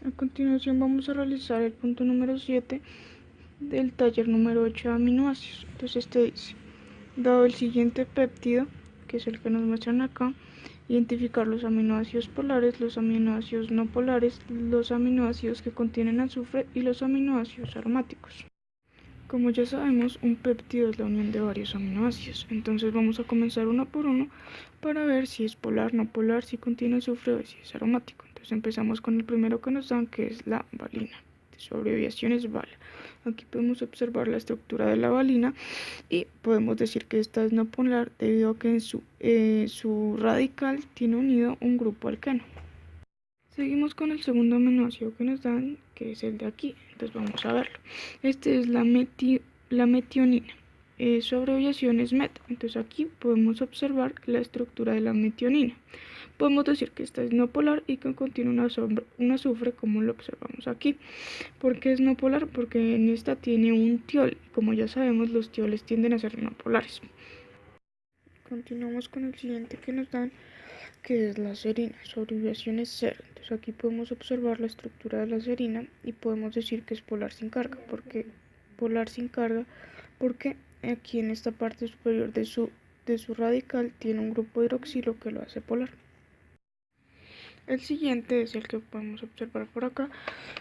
A continuación vamos a realizar el punto número 7 del taller número 8 de aminoácidos. Entonces este dice, dado el siguiente péptido, que es el que nos muestran acá, identificar los aminoácidos polares, los aminoácidos no polares, los aminoácidos que contienen azufre y los aminoácidos aromáticos. Como ya sabemos, un péptido es la unión de varios aminoácidos, entonces vamos a comenzar uno por uno para ver si es polar, no polar, si contiene azufre o si es aromático. Entonces empezamos con el primero que nos dan, que es la valina. Su abreviación es VAL. Aquí podemos observar la estructura de la valina y podemos decir que esta es no polar debido a que en su radical tiene unido un grupo alqueno. Seguimos con el segundo aminoácido que nos dan, que es el de aquí. Entonces vamos a verlo. Este es la metionina. Su abreviación es MET. Entonces aquí podemos observar la estructura de la metionina. Podemos decir que esta es no polar y que contiene un azufre, como lo observamos aquí. ¿Por qué es no polar? Porque en esta tiene un tiol. Como ya sabemos, los tioles tienden a ser no polares. Continuamos con el siguiente que nos dan, que es la serina. Su abreviación es SER. Entonces aquí podemos observar la estructura de la serina y podemos decir que es polar sin carga. ¿Por qué polar sin carga? Porque aquí en esta parte superior de su radical tiene un grupo hidroxilo que lo hace polar. El siguiente es el que podemos observar por acá,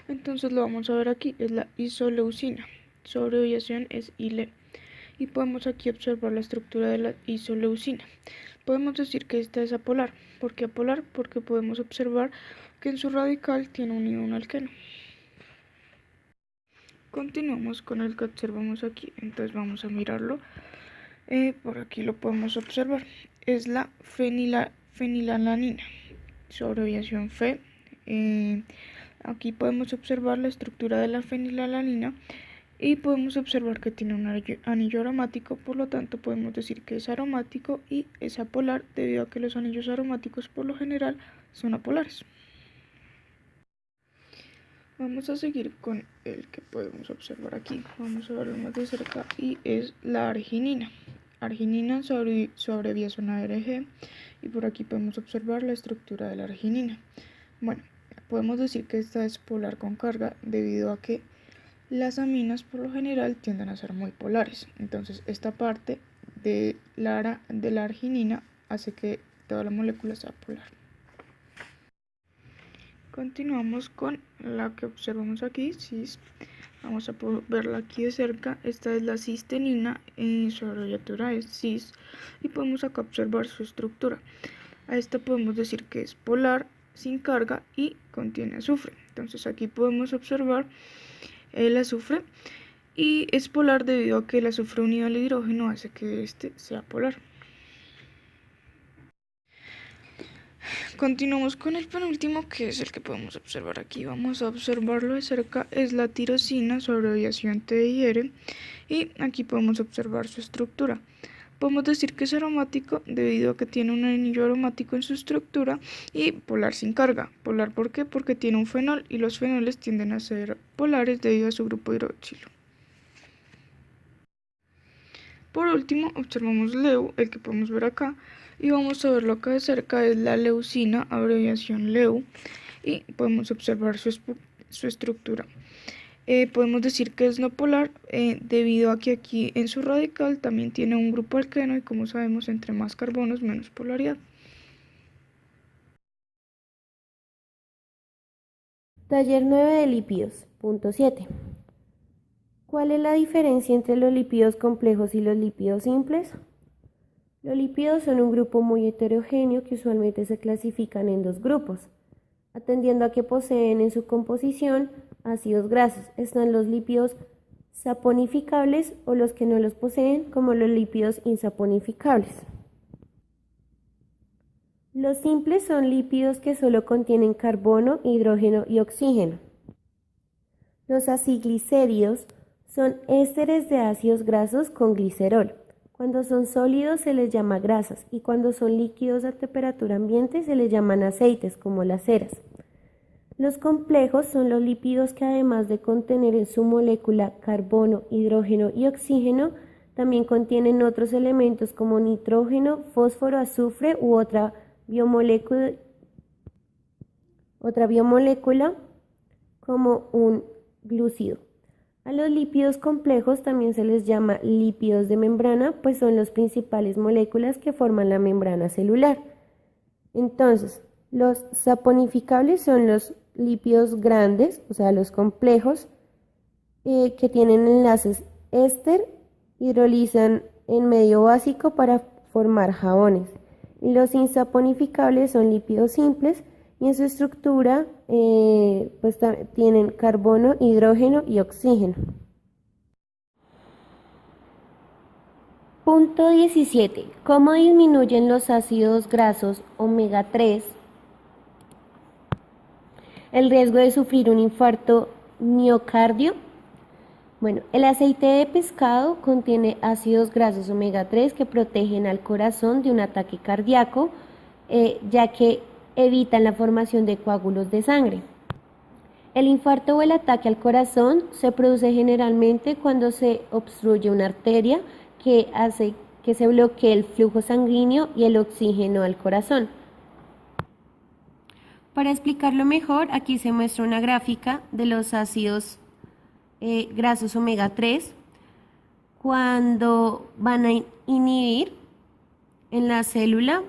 entonces lo vamos a ver aquí, es la isoleucina. Su abreviación es ILE. Y podemos aquí observar la estructura de la isoleucina. Podemos decir que esta es apolar. ¿Por qué apolar? Porque podemos observar que en su radical tiene unido un alqueno. Continuamos con el que observamos aquí, entonces vamos a mirarlo. Por aquí lo podemos observar. Es la fenilalanina. Su abreviación Fe. Aquí podemos observar la estructura de la fenilalanina. Y podemos observar que tiene un anillo aromático, por lo tanto podemos decir que es aromático y es apolar debido a que los anillos aromáticos por lo general son apolares. Vamos a seguir con el que podemos observar aquí, vamos a verlo más de cerca y es la arginina. Arginina, su abreviación ARG, y por aquí podemos observar la estructura de la arginina. Bueno, podemos decir que esta es polar con carga debido a que las aminas por lo general tienden a ser muy polares, entonces esta parte de la arginina hace que toda la molécula sea polar. Continuamos con la que observamos aquí, cis. Vamos a verla aquí de cerca. Esta es la cistenina, su abreviatura es cis y podemos acá observar su estructura. A esta podemos decir que es polar, sin carga y contiene azufre. Entonces aquí podemos observar el azufre y es polar debido a que el azufre unido al hidrógeno hace que este sea polar. Continuamos con el penúltimo, que es el que podemos observar aquí. Vamos a observarlo de cerca. Es la tirosina, su abreviación TIR, y aquí podemos observar su estructura. Podemos decir que es aromático debido a que tiene un anillo aromático en su estructura y polar sin carga. ¿Polar por qué? Porque tiene un fenol y los fenoles tienden a ser polares debido a su grupo hidroxilo. Por último, observamos LEU, el que podemos ver acá, y vamos a verlo acá de cerca, es la leucina, abreviación LEU, y podemos observar su estructura. Podemos decir que es no polar debido a que aquí en su radical también tiene un grupo alqueno y como sabemos, entre más carbonos menos polaridad. Taller 9 de lípidos. Punto 7. ¿Cuál es la diferencia entre los lípidos complejos y los lípidos simples? Los lípidos son un grupo muy heterogéneo que usualmente se clasifican en dos grupos, atendiendo a que poseen en su composición ácidos grasos. Están los lípidos saponificables o los que no los poseen, como los lípidos insaponificables. Los simples son lípidos que solo contienen carbono, hidrógeno y oxígeno. Los aciglicéridos son ésteres de ácidos grasos con glicerol. Cuando son sólidos se les llama grasas y cuando son líquidos a temperatura ambiente se les llaman aceites, como las ceras. Los complejos son los lípidos que además de contener en su molécula carbono, hidrógeno y oxígeno, también contienen otros elementos como nitrógeno, fósforo, azufre u otra biomolécula como un glúcido. A los lípidos complejos también se les llama lípidos de membrana, pues son las principales moléculas que forman la membrana celular. Entonces, los saponificables son los lípidos grandes, o sea, los complejos, que tienen enlaces éster, hidrolizan en medio básico para formar jabones. Y los insaponificables son lípidos simples y en su estructura pues tienen carbono, hidrógeno y oxígeno. Punto 17. ¿Cómo disminuyen los ácidos grasos omega 3 el riesgo de sufrir un infarto miocardio? Bueno, el aceite de pescado contiene ácidos grasos omega 3 que protegen al corazón de un ataque cardíaco, ya que evitan la formación de coágulos de sangre. El infarto o el ataque al corazón se produce generalmente cuando se obstruye una arteria que hace que se bloquee el flujo sanguíneo y el oxígeno al corazón. Para explicarlo mejor, aquí se muestra una gráfica de los ácidos grasos omega 3 cuando van a inhibir en la célula,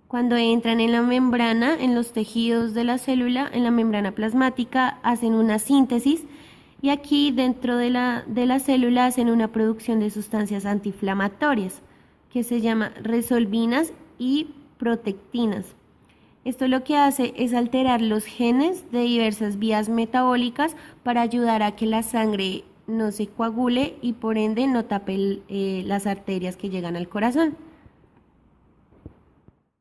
cuando entran en la membrana, en los tejidos de la célula, en la membrana plasmática, hacen una síntesis y aquí dentro de la célula hacen una producción de sustancias antiinflamatorias que se llama resolvinas y protectinas. Esto lo que hace es alterar los genes de diversas vías metabólicas para ayudar a que la sangre no se coagule y por ende no tape las arterias que llegan al corazón.